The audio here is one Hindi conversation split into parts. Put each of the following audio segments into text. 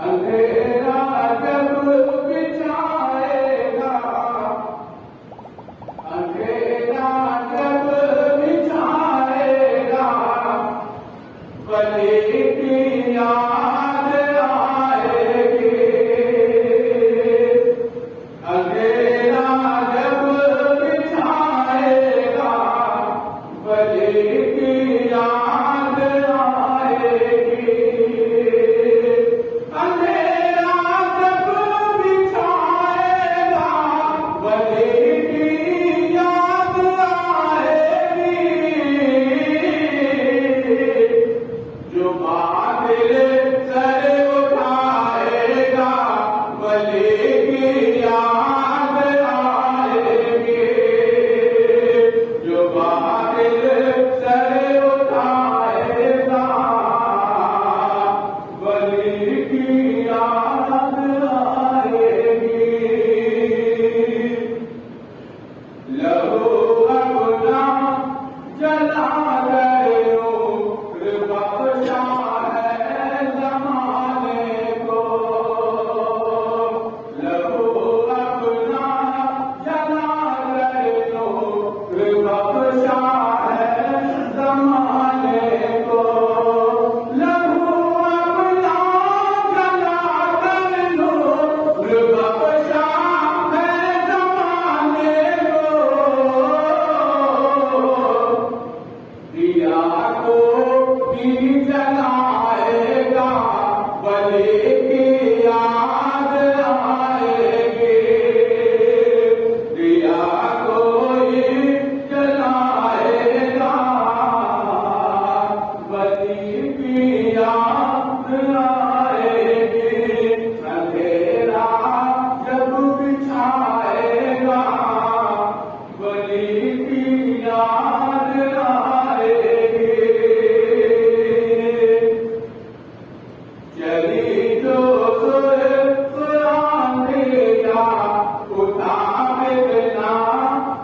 अंधेरा जब बिछाएगा, अंधेरा जब बिछाएगा, बलि की याद आएगी। अंधेरा जब बिछाएगा, बलि की याद आएगी। अंधेरा जब बिछाएगा, बलि की याद आएगी। जो बादल सर उठाएगा, बलि की याद आएगी। जो बादल सर उठाएगा, बलि की याद आएगी। लहू अपना जला गयो, बख्शा है ज़माने को। लहू अपना जला गयो, बख्शा है ज़माने को। लहू अपना जला गयो, बख्शा है ज़माने को। दिया को भी जलाएगा, बलि की याद आएगी। दिया कोई जलाएगा, बलि की याद आएगी। अंधेरा जब बिछाएगा, बलि की याद आएगी। चली जो सुरानिया, उठा बिना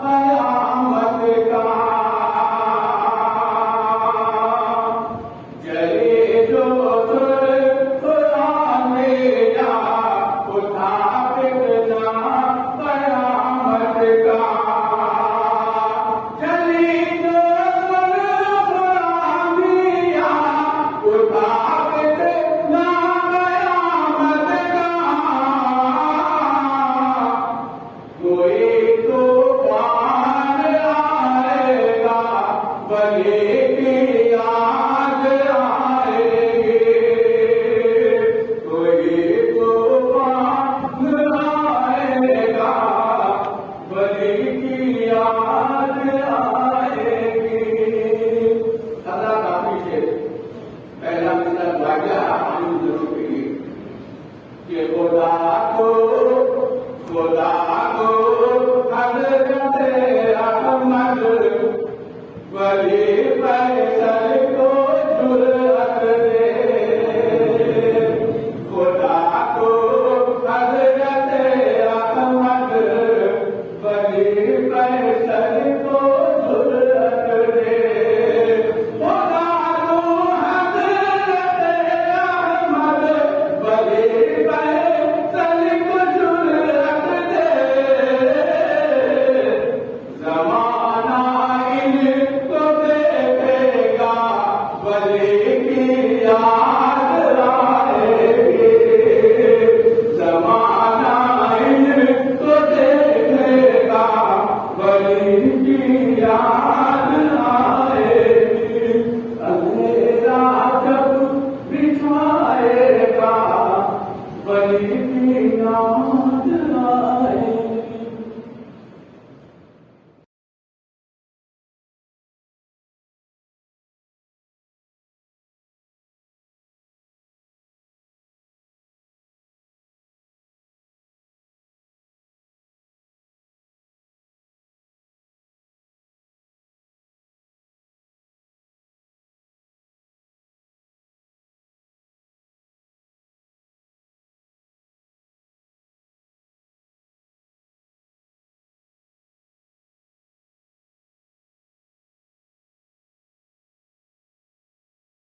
कयामत का। चली जो सुरानिया, उठा बिना कयामत का। चली जो सुरानिया, उठा बिना कयामत का। कोई तूफान आएगा, बलि की याद आएगी। कोई तूफान आएगा, बलि की याद आएगी। सदा काफी से पहला मिसरा वाक़या आयुष जरूर करिए कि खुदा को हज़रत अहमद बलि फैसल को जुर्अत दे। खुदा को हज़रत अहमद बलि फैसल को जुर्अत दे। खुदा को हज़रत अहमद बलि फैसल को जुर्अत दे। ज़माना इनको देखेगा, बलि की याद